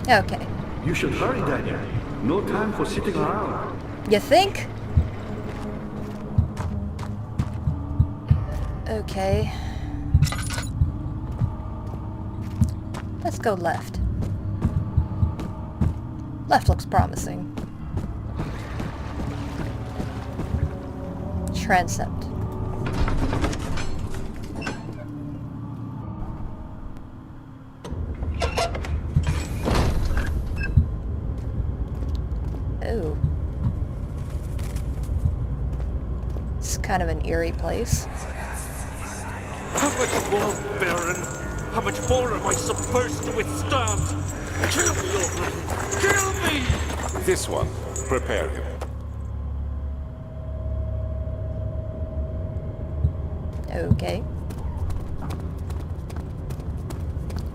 Okay. You should hurry, Daniel. No time for sitting around. You think? Okay. Let's go left. Left looks promising. Transept. Oh. It's kind of an eerie place. How much more, Baron? How much more am I supposed to withstand? Kill me already! Kill me! This one. Prepare him. Okay.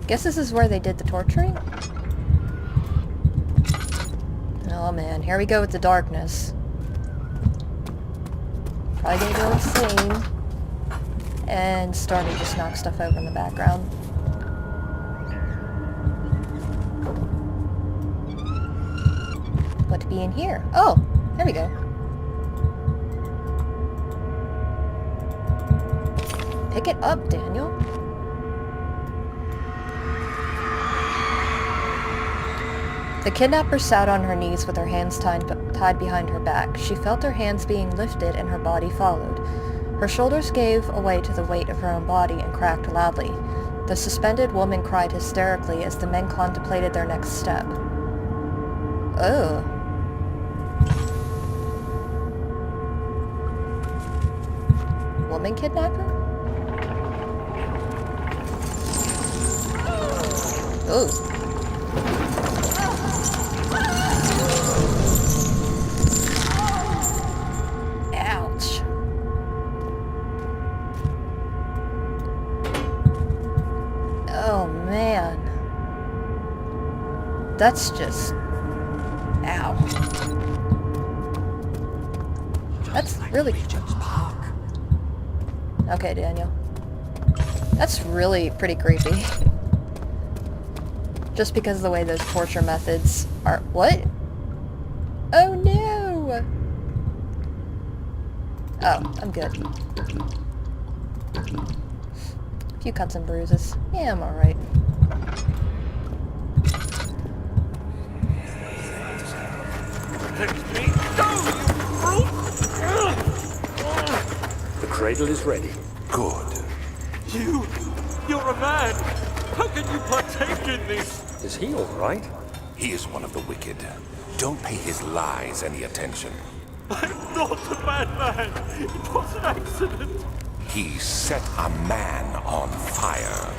Guess this is where they did the torturing? Oh man, here we go with the darkness. Probably gonna go insane. And starting to just knock stuff over in the background. What to be in here? Oh, there we go. Pick it up, Daniel. The kidnapper sat on her knees with her hands tied behind her back. She felt her hands being lifted and her body followed. Her shoulders gave way to the weight of her own body and cracked loudly. The suspended woman cried hysterically as the men contemplated their next step. Oh. Woman kidnapper? Oh. Ouch. Oh man. That's just... Ow. That's really... Okay, Daniel. That's really pretty creepy. Just because of the way those torture methods are... What? Oh no! Oh, I'm good. A few cuts and bruises. Yeah, I'm alright. Let me go, you brute! The cradle is ready. Good. You're a man! How can you partake in this? Is he all right? He is one of the wicked. Don't pay his lies any attention. I'm not a bad man! It was an accident! He set a man on fire.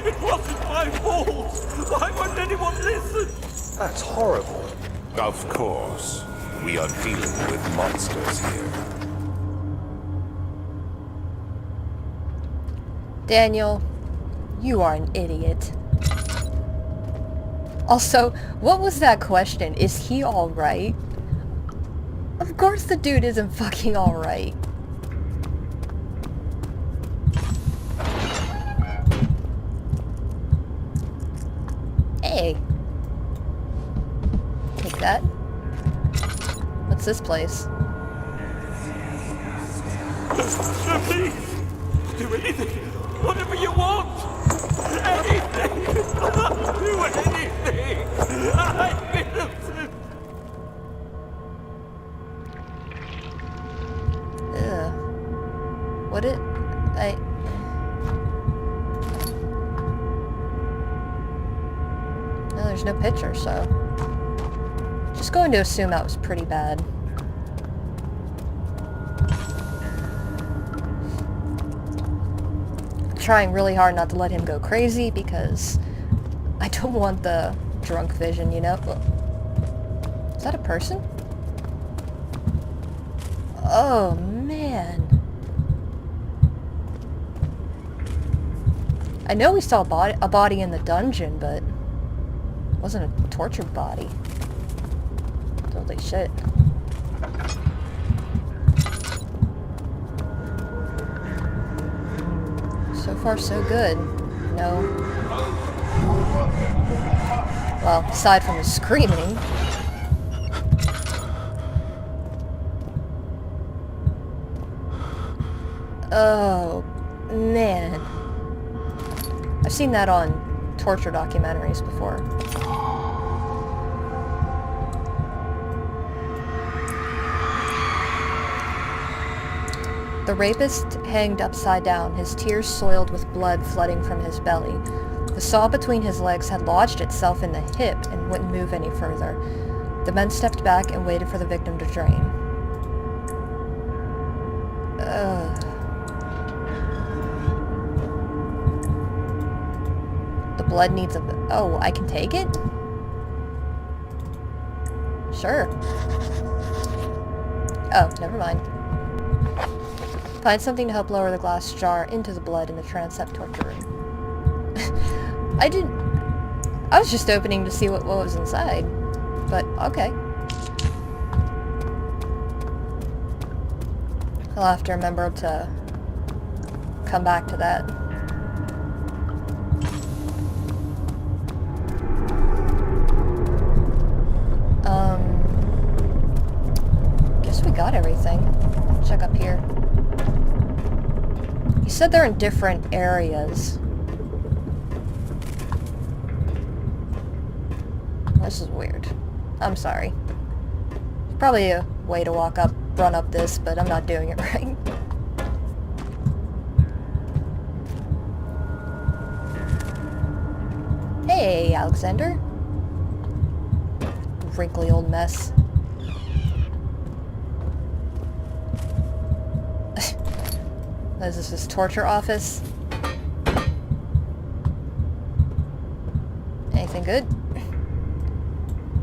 It wasn't my fault! Why won't anyone listen? That's horrible. Of course. We are dealing with monsters here. Daniel, you are an idiot. Also, what was that question? Is he alright? Of course the dude isn't fucking alright. Hey. Take that. What's this place? Please! Do anything! Whatever you want! Anything! Do anything! I'm innocent! Ugh. What it... No, there's no picture, so... Just going to assume that was pretty bad. Trying really hard not to let him go crazy because I don't want the drunk vision, you know? Is that a person? Oh, man. I know we saw a body in the dungeon, but it wasn't a tortured body. Holy shit. So far, so good. No. Well, aside from his screaming. Oh, man. I've seen that on torture documentaries before. The rapist hanged upside down, his tears soiled with blood flooding from his belly. The saw between his legs had lodged itself in the hip and wouldn't move any further. The men stepped back and waited for the victim to drain. Ugh. The blood needs a... Oh, I can take it? Sure. Oh, never mind. Find something to help lower the glass jar into the blood in the transept torture room. I was just opening to see what was inside. But, okay. I'll have to remember to come back to that. Guess we got everything. Check up here. You said they're in different areas. This is weird. I'm sorry. Probably a way to run up this, but I'm not doing it right. Hey, Alexander. Wrinkly old mess. Is this his torture office? Anything good?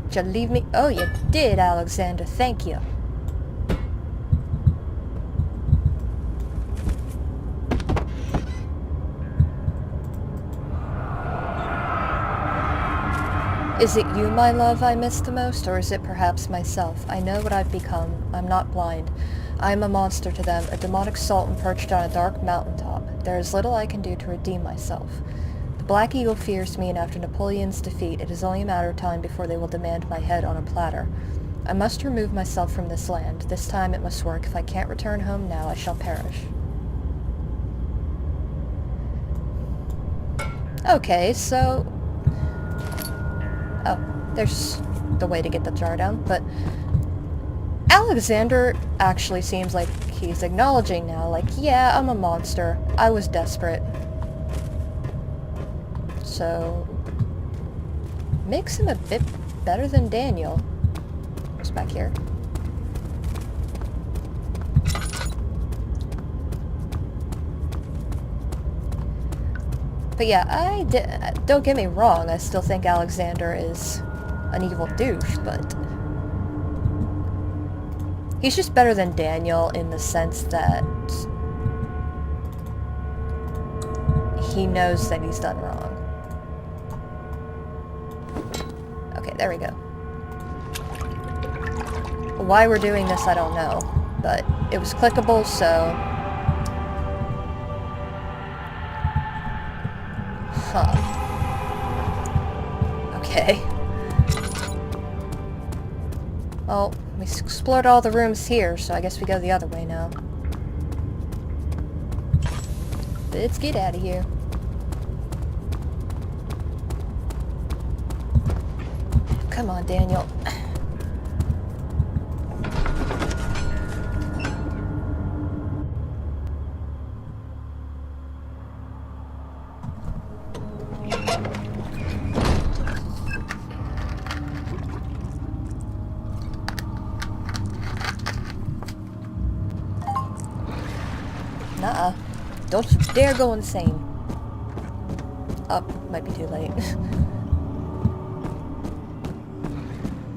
Did you leave me? Oh, you did, Alexander. Thank you. Is it you, my love, I miss the most, or is it perhaps myself? I know what I've become. I'm not blind. I am a monster to them, a demonic sultan perched on a dark mountaintop. There is little I can do to redeem myself. The Black Eagle fears me, and after Napoleon's defeat, it is only a matter of time before they will demand my head on a platter. I must remove myself from this land. This time it must work. If I can't return home now, I shall perish. Okay, so... Oh, there's the way to get the jar down, but... Alexander actually seems like he's acknowledging now, like, yeah, I'm a monster. I was desperate. So... makes him a bit better than Daniel. What's back here? But yeah, don't get me wrong, I still think Alexander is an evil douche, but... he's just better than Daniel in the sense that... he knows that he's done wrong. Okay, there we go. Why we're doing this, I don't know. But it was clickable, so... Huh. Okay. Well, we explored all the rooms here, so I guess we go the other way now. Let's get out of here. Come on, Daniel. Nuh-uh. Don't you dare go insane. Oh, might be too late.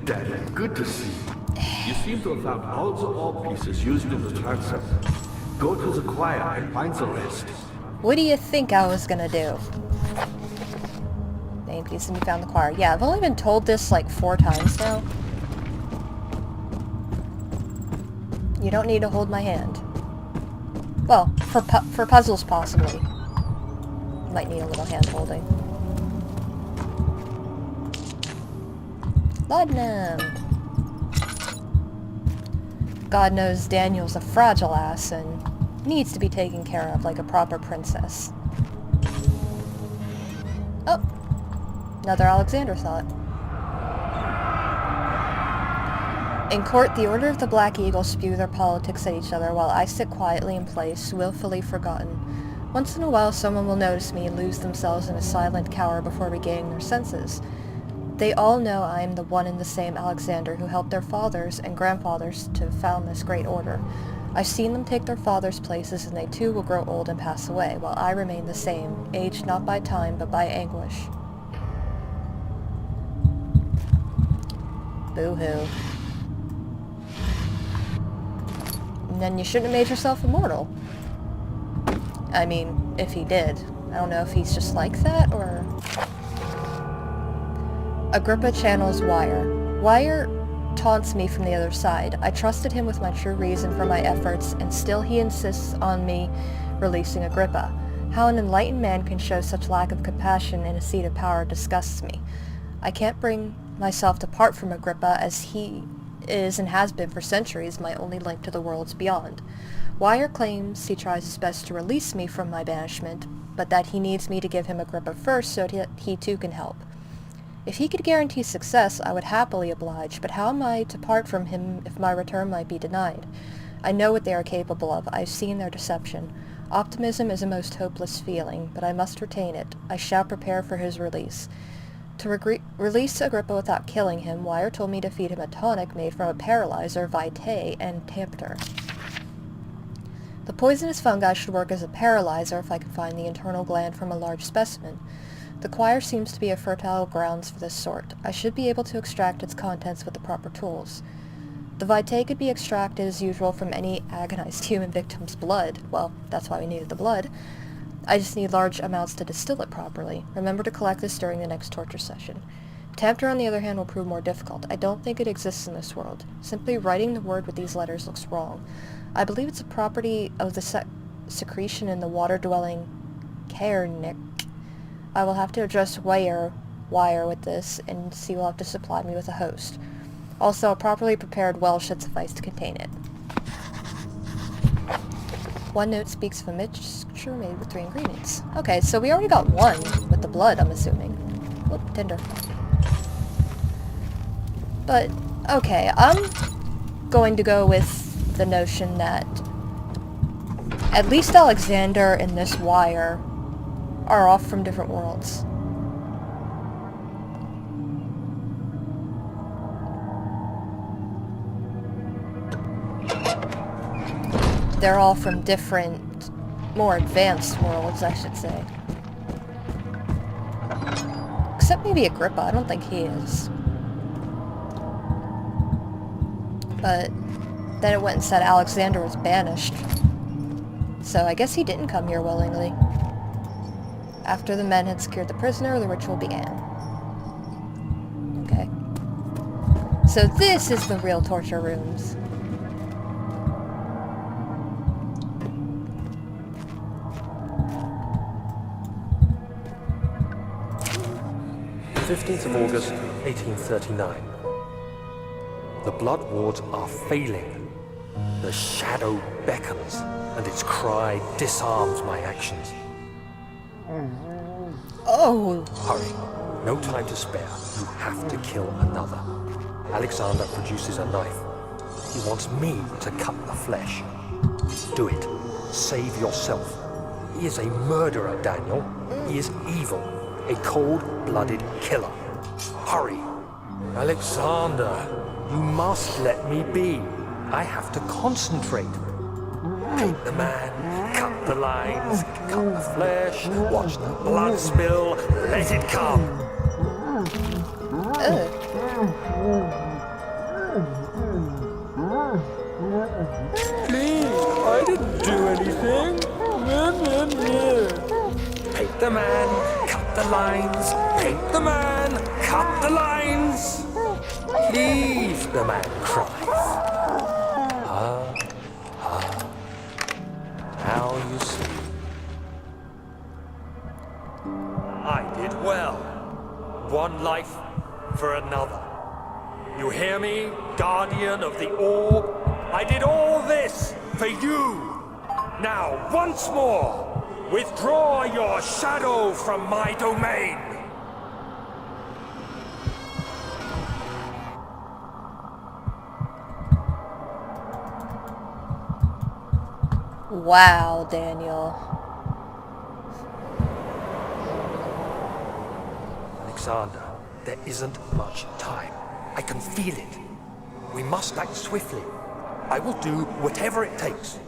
Daddy, good to see you. You seem to have found all the orb pieces used in the transept. Go to the choir and find the rest. What do you think I was gonna do? Main piece and you found the choir. Yeah, I've only been told this like 4 times now. You don't need to hold my hand. Well, for puzzles possibly. Might need a little hand holding. Laudanum! God knows Daniel's a fragile ass and needs to be taken care of like a proper princess. Oh! Another Alexander thought. In court, the Order of the Black Eagle spew their politics at each other while I sit quietly in place, willfully forgotten. Once in a while, someone will notice me and lose themselves in a silent cower before regaining their senses. They all know I am the one and the same Alexander who helped their fathers and grandfathers to found this great order. I've seen them take their fathers' places, and they too will grow old and pass away, while I remain the same, aged not by time but by anguish. Boo-hoo. And then you shouldn't have made yourself immortal. I mean, if he did. I don't know if he's just like that, or... Agrippa channels Wire. Wire taunts me from the other side. I trusted him with my true reason for my efforts, and still he insists on me releasing Agrippa. How an enlightened man can show such lack of compassion in a seat of power disgusts me. I can't bring myself to part from Agrippa, as he is and has been for centuries my only link to the worlds beyond. Wire claims he tries his best to release me from my banishment, but that he needs me to give him Agrippa first so that he too can help. If he could guarantee success, I would happily oblige, but how am I to part from him if my return might be denied? I know what they are capable of. I've seen their deception. Optimism is a most hopeless feeling, but I must retain it. I shall prepare for his release. To release Agrippa without killing him, Wire told me to feed him a tonic made from a paralyzer, vitae, and tampter. The poisonous fungi should work as a paralyzer if I can find the internal gland from a large specimen. The choir seems to be a fertile grounds for this sort. I should be able to extract its contents with the proper tools. The vitae could be extracted as usual from any agonized human victim's blood. Well, that's why we needed the blood. I just need large amounts to distill it properly. Remember to collect this during the next torture session. Tampter, on the other hand, will prove more difficult. I don't think it exists in this world. Simply writing the word with these letters looks wrong. I believe it's a property of the secretion in the water-dwelling Cairnic. I will have to address Wire with this, and he will have to supply me with a host. Also, a properly prepared well should suffice to contain it. One note speaks of a mixture made with 3 ingredients. Okay, so we already got one with the blood, I'm assuming. Oh, tinder. But, okay, I'm going to go with the notion that at least Alexander and this Wire are off from different worlds. They're all from different, more advanced worlds, I should say. Except maybe Agrippa, I don't think he is. But then it went and said Alexander was banished. So I guess he didn't come here willingly. After the men had secured the prisoner, the ritual began. Okay. So this is the real torture rooms. "15th of August, 1839. The blood wards are failing. The shadow beckons, and its cry disarms my actions. Oh! Hurry. No time to spare. You have to kill another. Alexander produces a knife. He wants me to cut the flesh. Do it. Save yourself. He is a murderer, Daniel. He is evil. A cold-blooded killer. Hurry. Alexander, you must let me be. I have to concentrate. Take the man, cut the lines, cut the flesh, watch the blood spill, let it come. Please, I didn't do anything. Take the man, cut the lines, take the man, cut the lines. Please, the man cries. Now you see. I did well. One life for another. You hear me, guardian of the orb? I did all this for you. Now, once more, withdraw your shadow from my domain. Wow, Daniel. Alexander, there isn't much time. I can feel it. We must act swiftly. I will do whatever it takes.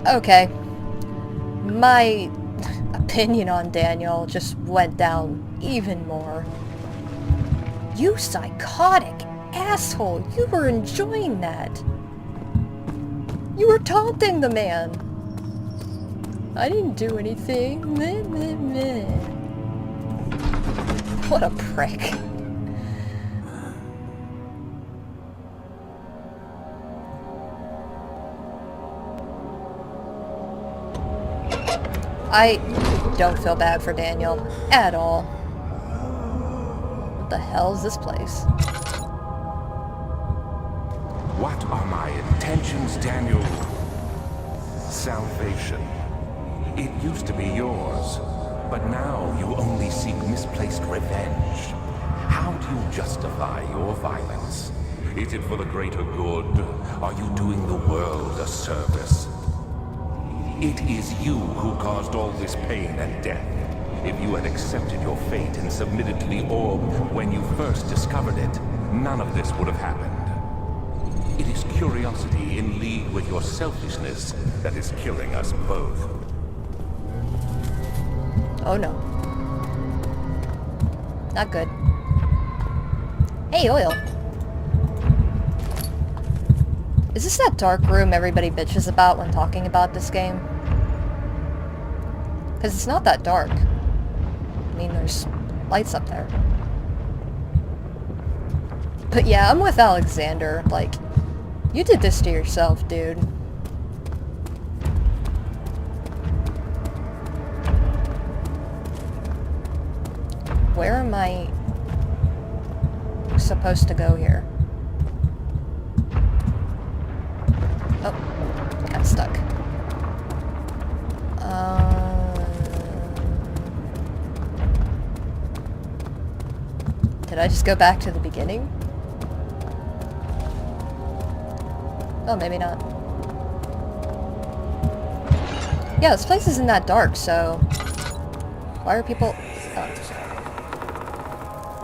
Okay. My opinion on Daniel just went down even more. You psychotic asshole! You were enjoying that! You were taunting the man! I didn't do anything. Meh, meh, meh. What a prick. I don't feel bad for Daniel at all. What the hell is this place? What are my intentions, Daniel? Salvation. It used to be yours, but now you only seek misplaced revenge. How do you justify your violence? Is it for the greater good? Are you doing the world a service? It is you who caused all this pain and death. If you had accepted your fate and submitted to the orb when you first discovered it, none of this would have happened. It is curiosity in league with your selfishness that is killing us both. Oh no. Not good. Hey, oil. Is this that dark room everybody bitches about when talking about this game? Because it's not that dark. I mean, there's lights up there. But yeah, I'm with Alexander. Like, you did this to yourself, dude. Where am I supposed to go here? Oh, got stuck. Did I just go back to the beginning? Oh, maybe not. Yeah, this place isn't that dark, so... Why are people... Oh.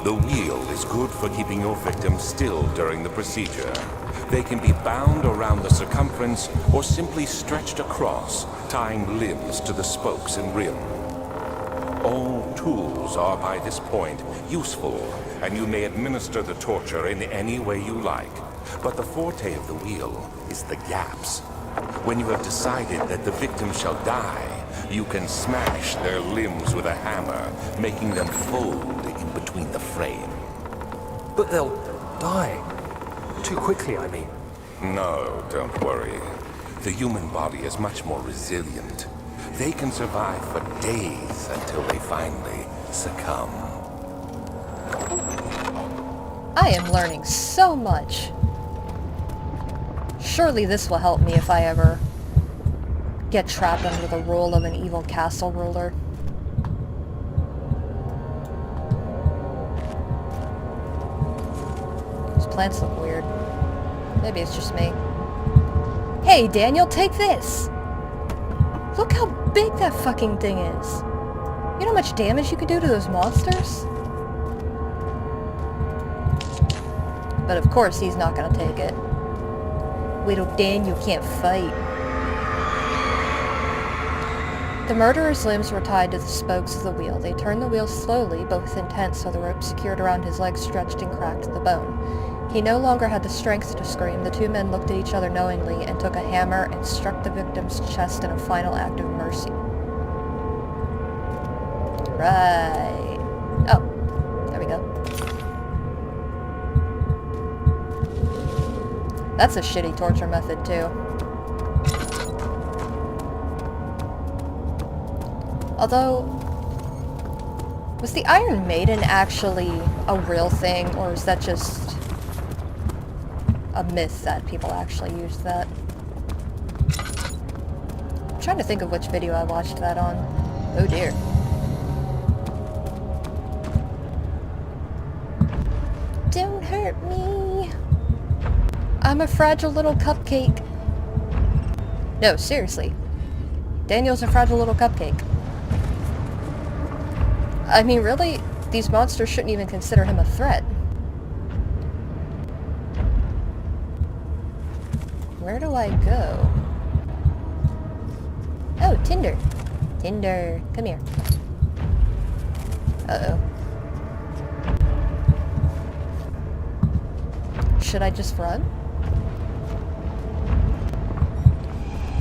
The wheel is good for keeping your victims still during the procedure. They can be bound around the circumference or simply stretched across, tying limbs to the spokes and rim. All tools are by this point useful, and you may administer the torture in any way you like. But the forte of the wheel is the gaps. When you have decided that the victim shall die, you can smash their limbs with a hammer, making them fold in between the frame. But they'll die. Too quickly, I mean. No, don't worry. The human body is much more resilient. They can survive for days until they finally succumb. I am learning so much. Surely this will help me if I ever get trapped under the rule of an evil castle ruler. These plants look weird. Maybe it's just me. Hey, Daniel, take this! Look how big that fucking thing is. You know how much damage you could do to those monsters? But of course he's not gonna take it. Little Daniel can't fight. The murderer's limbs were tied to the spokes of the wheel. They turned the wheel slowly, but with intent, so the rope secured around his legs stretched and cracked the bone. He no longer had the strength to scream. The two men looked at each other knowingly and took a hammer and struck the victim's chest in a final act of mercy. Right. Oh, there we go. That's a shitty torture method, too. Although, Was the Iron Maiden actually a real thing, or is that just a myth that people actually used that? I'm trying to think of which video I watched that on. Oh dear. Don't hurt me. I'm a fragile little cupcake. No, seriously. Daniel's a fragile little cupcake. I mean, really, these monsters shouldn't even consider him a threat. Where do I go? Oh, Tinder. Tinder, come here. Uh-oh. Should I just run?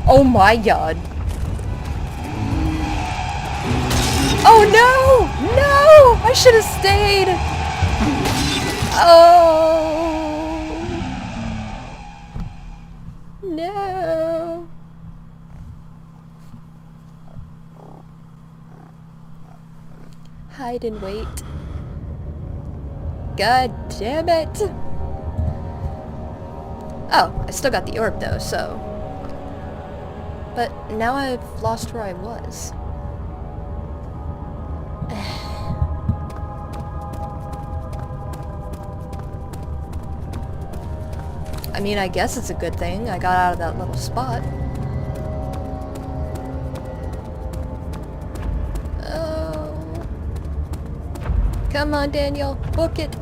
Oh my god. Oh no! No! I should have stayed! Oh! No! Hide and wait. God damn it! Oh, I still got the orb though, so... But now I've lost where I was. I mean, I guess it's a good thing I got out of that little spot. Oh. Come on, Daniel. Book it.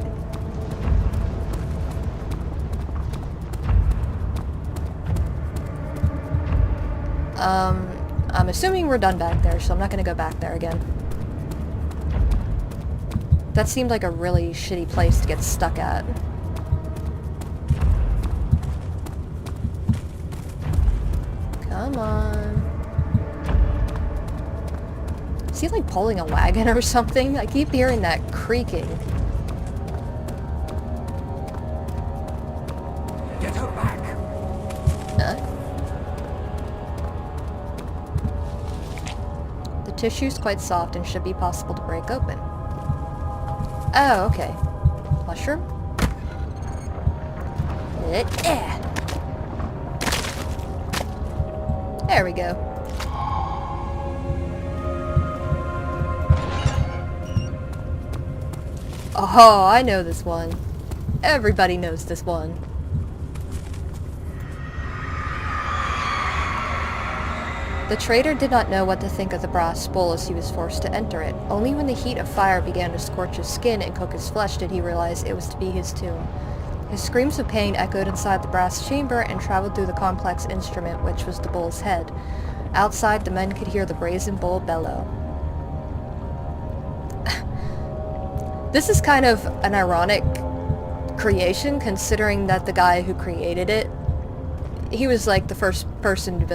I'm assuming we're done back there, so I'm not gonna go back there again. That seemed like a really shitty place to get stuck at. Come on. Is he like pulling a wagon or something? I keep hearing that creaking. Get her back. The tissue's quite soft and should be possible to break open. Oh, okay. Mushroom? There we go. Oh, I know this one. Everybody knows this one. The traitor did not know what to think of the brass bowl as he was forced to enter it. Only when the heat of fire began to scorch his skin and cook his flesh did he realize it was to be his tomb. His screams of pain echoed inside the brass chamber and traveled through the complex instrument, which was the bull's head. Outside, the men could hear the brazen bull bellow. This is kind of an ironic creation, considering that the guy who created it, he was like the first person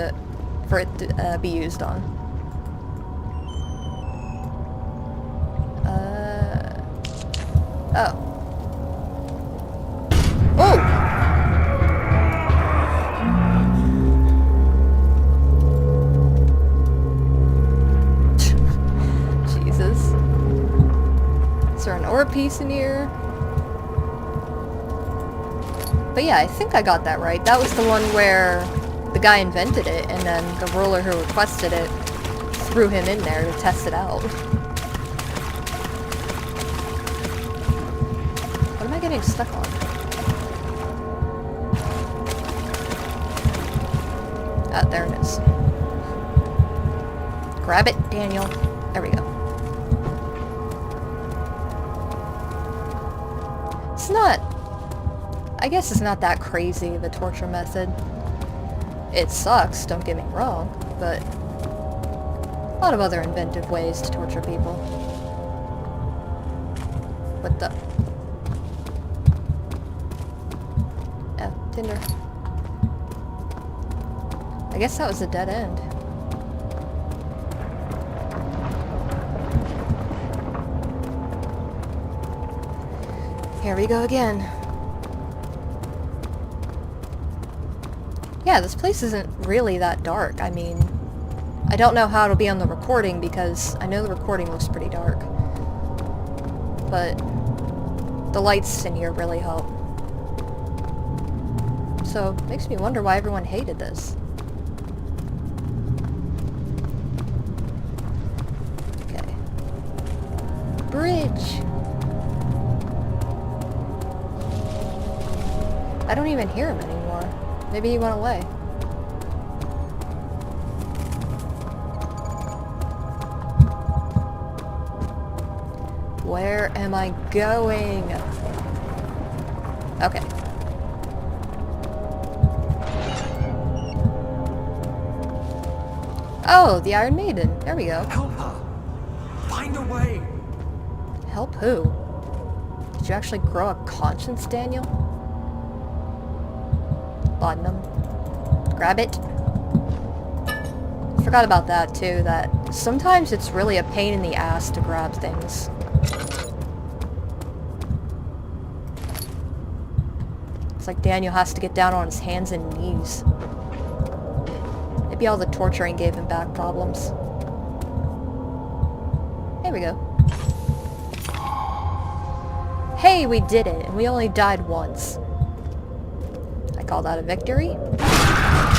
for it to be used on. Oh. Oh! Jesus. Is there an orb piece in here? But yeah, I think I got that right. That was the one where the guy invented it, and then the ruler who requested it threw him in there to test it out. What am I getting stuck on? Ah, there it is. Grab it, Daniel. There we go. It's not... I guess it's not that crazy of a torture method. It sucks, don't get me wrong, but a lot of other inventive ways to torture people. What the... Oh, Tinder. I guess that was a dead end. Here we go again. Yeah, this place isn't really that dark. I mean, I don't know how it'll be on the recording because I know the recording looks pretty dark. but the lights in here really help. So, makes me wonder why everyone hated this. Okay. Bridge! I don't even hear him anymore. Maybe he went away. Where am I going? Okay. Oh, the Iron Maiden. There we go. Help her! Find a way! Help who? Did you actually grow a conscience, Daniel? Laudanum. Grab it. Forgot about that too, that sometimes it's really a pain in the ass to grab things. It's like Daniel has to get down on his hands and knees. Maybe all the torturing gave him back problems. There we go. Hey, we did it, and we only died once. I call that a victory.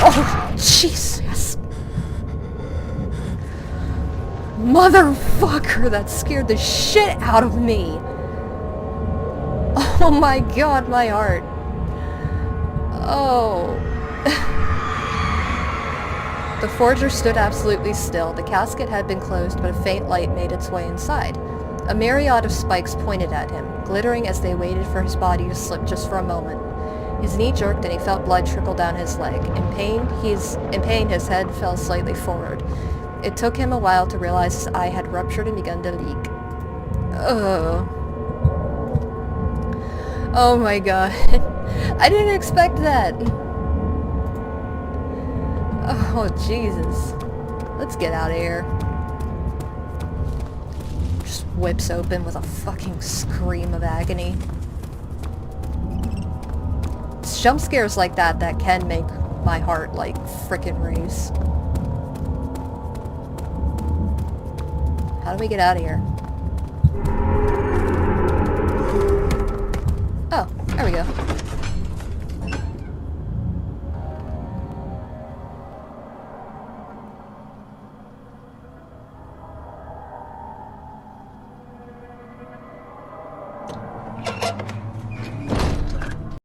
Oh, Jesus! Motherfucker, that scared the shit out of me! Oh my god, my heart. Oh. The forger stood absolutely still. The casket had been closed, but a faint light made its way inside. A myriad of spikes pointed at him, glittering as they waited for his body to slip just for a moment. His knee jerked and he felt blood trickle down his leg. In pain, his head fell slightly forward. It took him a while to realize his eye had ruptured and begun to leak. Ugh. Oh my god. I didn't expect that. Oh, Jesus. Let's get out of here. Just whips open with a fucking scream of agony. It's jump scares like that that can make my heart, like, frickin' race. How do we get out of here? Oh, there we go.